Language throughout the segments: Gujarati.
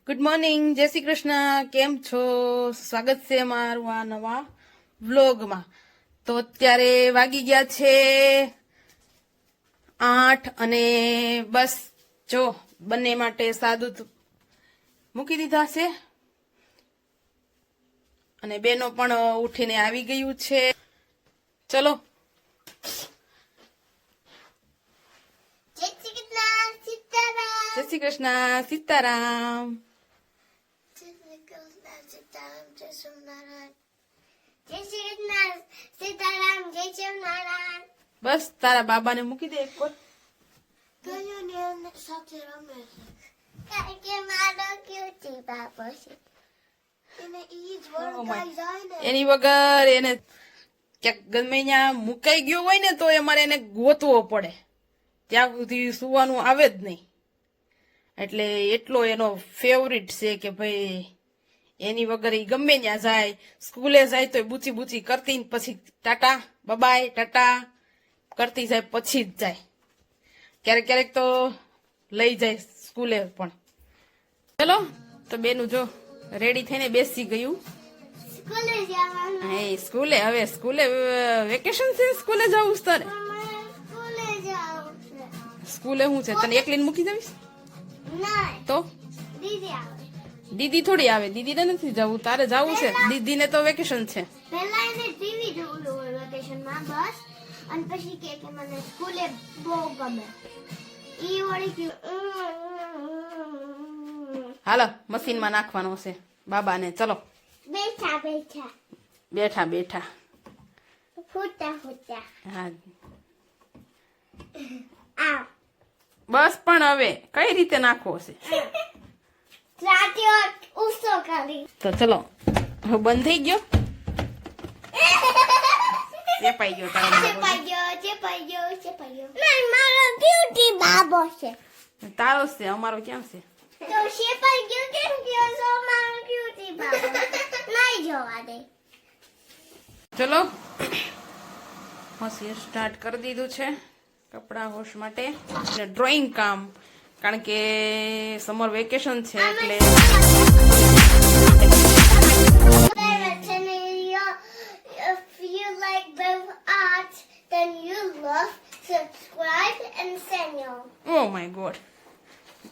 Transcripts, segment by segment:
ગુડ મોર્નિંગ, જય શ્રી કૃષ્ણ. કેમ છો? સ્વાગત છે અમારું આ નવા વ્લોગમાં. તો અત્યારે વાગી ગયા છે 8 અને બસ જો બંને માટે સાદું મૂકી દીધા છે અને બેનો પણ ઉઠીને આવી ગયું છે. ચલો જય શ્રી કૃષ્ણ સીતારામ. બસ તારા બાબાને મૂકી દે એક વાર. એની વગર એને ક્યાંક ગમે ત્યાં મુકાઈ ગયો હોય ને તો અમારે એને ગોતવો પડે, ત્યાં સુધી સુવાનું આવે જ નહીં. એટલે એટલો એનો ફેવરિટ છે કે ભાઈ એની વગર એ ગમે ત્યાં જાય, સ્કૂલે જાય તો બૂચી બૂચી કરતી ને પછી ટાટા બબાય ટાટા કરતી જાય પછી જ જાય. ક્યારેક ક્યારેક તો લઈ જાય સ્કૂલે પણ. ચલો તો બેનું જો રેડી થઈને બેસી ગયું. હે સ્કૂલે, હવે સ્કૂલે વેકેશન છે, સ્કૂલે જવું તારે? સ્કૂલે શું છે, તને એકલીને મૂકી જવીશ? તો દીદી થોડી આવે, દીદી ને નથી જવું, તારે જવું છે. દીદી ને તો વેકેશન છે. પહેલા એને ટીવી જોવું હોય વેકેશનમાં બસ, અને પછી કે મને સ્કૂલે બહુ ગમે. ઈ વળી હાલો મશીનમાં નાખવાનો છે બાબાને. ચલો બેઠા બેઠા બેઠા બેઠા ફૂટા ફૂટા હા આ બસ. પણ હવે કઈ રીતે નાખવો છે રાત્યો ઉસો કરી તો ચલો. હવે બંધ થઈ ગયો, ચેપાઈ ગયો તારો બાબો. નહીં, મારો ક્યુટી બાબો છે. તારો છે, અમારો ક્યાં છે? તો શેપાઈ ગયો કેમ ગયો? સો મારો ક્યુટી બાબો નહીં જોવા દે. ચલો હોશિયાર સ્ટાર્ટ કરી દીધું છે કપડા વોશ માટે અને ડ્રોઈંગ કામ, કારણ કે સમર વેકેશન છે એટલે If you like both art, then you love, subscribe and channel. Oh my God.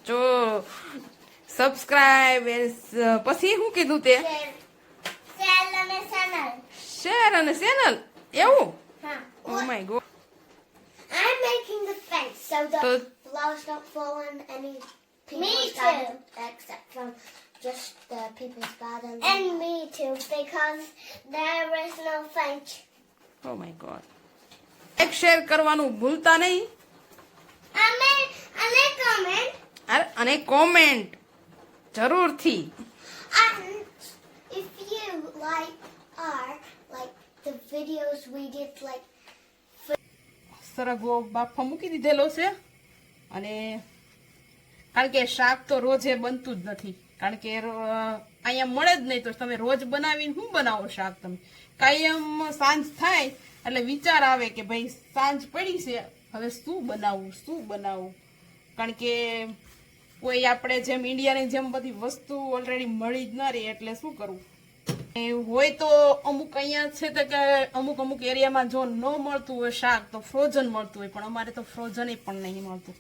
જો સબસ્ક્રાઇબ પછી શું કીધું તે? Channel અને channel. શેર અને ચેનલ, એવું? Huh. Oh my God. I'm making the fence so the તો flowers don't fall in any people's garden, except from just the people's garden. And me too, because there is no fence. Oh my God. Like share કરવાનું ભૂલતા નહીં અને comment. અને કોમેન્ટ જરૂરથી. And if you like the videos we did, like સરગવો બાફા મૂકી દીધેલો છે અને કારણ કે શાક તો રોજે બનતું જ નથી, કારણ કે અહીંયા મળે જ નહીં. તો તમે રોજ બનાવીને શું બનાવો શાક? તમે કાયમ સાંજ થાય એટલે વિચાર આવે કે ભાઈ સાંજ પડી છે, હવે શું બનાવવું. કારણ કે કોઈ આપણે જેમ ઇન્ડિયાની જેમ બધી વસ્તુ ઓલરેડી મળી જ ના રહી, એટલે શું કરવું? હોય તો અમુક અહીંયા છે તો કે અમુક એરિયામાં જો ન મળતું હોય શાક તો ફ્રોઝન મળતું હોય, પણ અમારે તો ફ્રોઝન પણ નહીં મળતું.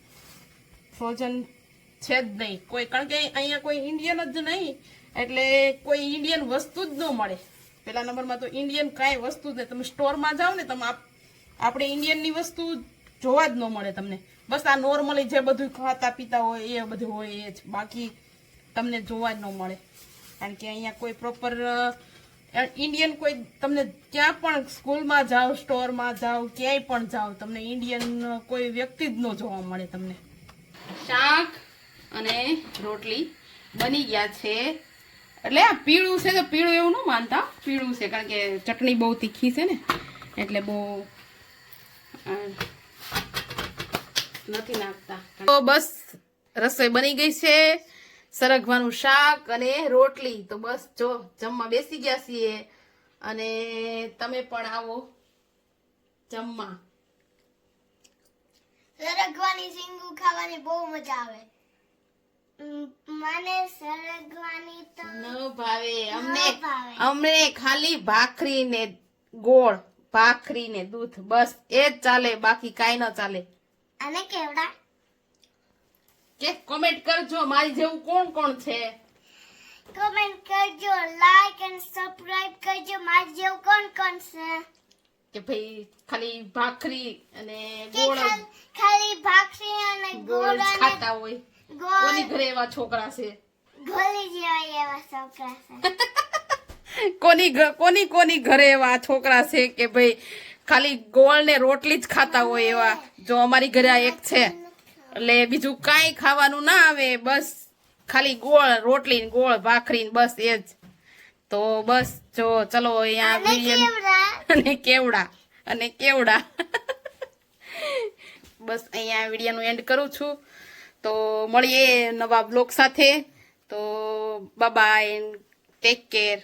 ફ્રોઝન છે જ નહીં કોઈ, કારણ કે અહીંયા કોઈ ઇન્ડિયન જ નહીં, એટલે કોઈ ઇન્ડિયન વસ્તુ જ ન મળે. પેલા નંબરમાં તો ઇન્ડિયન કાંઈ વસ્તુ જ નહીં. તમે સ્ટોરમાં જાઓ ને, તમે આપણે ઇન્ડિયનની વસ્તુ જોવા જ ન મળે તમને. બસ આ નોર્મલી જે બધું ખાતા પીતા હોય એ બધું હોય એ જ, બાકી તમને જોવા જ ન મળે. કારણ કે અહીંયા કોઈ પ્રોપર ઇન્ડિયન કોઈ તમને ક્યાં પણ સ્કૂલમાં જાઓ, સ્ટોરમાં જાઓ, ક્યાંય પણ જાઓ, તમને ઇન્ડિયન કોઈ વ્યક્તિ જ ન જોવા મળે તમને. શાક અને રોટલી બની ગયા છે. એટલે આ પીળું છે તો પીળું એવું ન માનતા, પીળું છે કારણ કે ચટણી બહુ તીખી છે ને, એટલે બહુ નથી નાખતા. તો બસ રસોઈ બની ગઈ છે, સરગવાનું શાક અને રોટલી. તો બસ જો જમવા બેસી ગયા છીએ અને તમે પણ આવો જમવા. સરગવાની ઝીંગું ખાવાની બહુ મજા આવે. મને સરગવાની તો ન ભાવે ન ભાવે. અમને ખાલી ભાખરી ને ગોળ, ભાખરી ને દૂધ, બસ એ જ ચાલે, બાકી કાઈ ન ચાલે. અને કેવડા કે કોમેન્ટ કરજો મારી જેવું કોણ કોણ છે. કમેન્ટ કરજો, લાઈક એન્ડ સબસ્ક્રાઇબ કરજો. મારી જેવું કોણ કોણ છે કે ભાઈ ખાલી ભાખરી અને કે ગોળ ખાલી ભાખરી અને ગોળ ગોળ જ અને ખાતા હોય. ગોળ કોની ઘરે એવા છોકરા છે? ગોળી જેવા એવા છોકરા છે. કોની ઘરે એવા છોકરા છે કે ભાઈ ખાલી ગોળ ને રોટલી જ ખાતા હોય એવા? જો અમારી ઘરે આ એક છે, એટલે બીજું કાંઈ ખાવાનું ના આવે, બસ ખાલી ગોળ રોટલી ને ગોળ ભાખરી ને બસ એ જ. તો બસ જો ચલો અહીંયા અને કેવડા અને કેવડા બસ અહીંયા વિડીયોનું એન્ડ કરું છું. તો મળીએ નવા બ્લોગ સાથે. તો બાય બાય, ટેક કેર.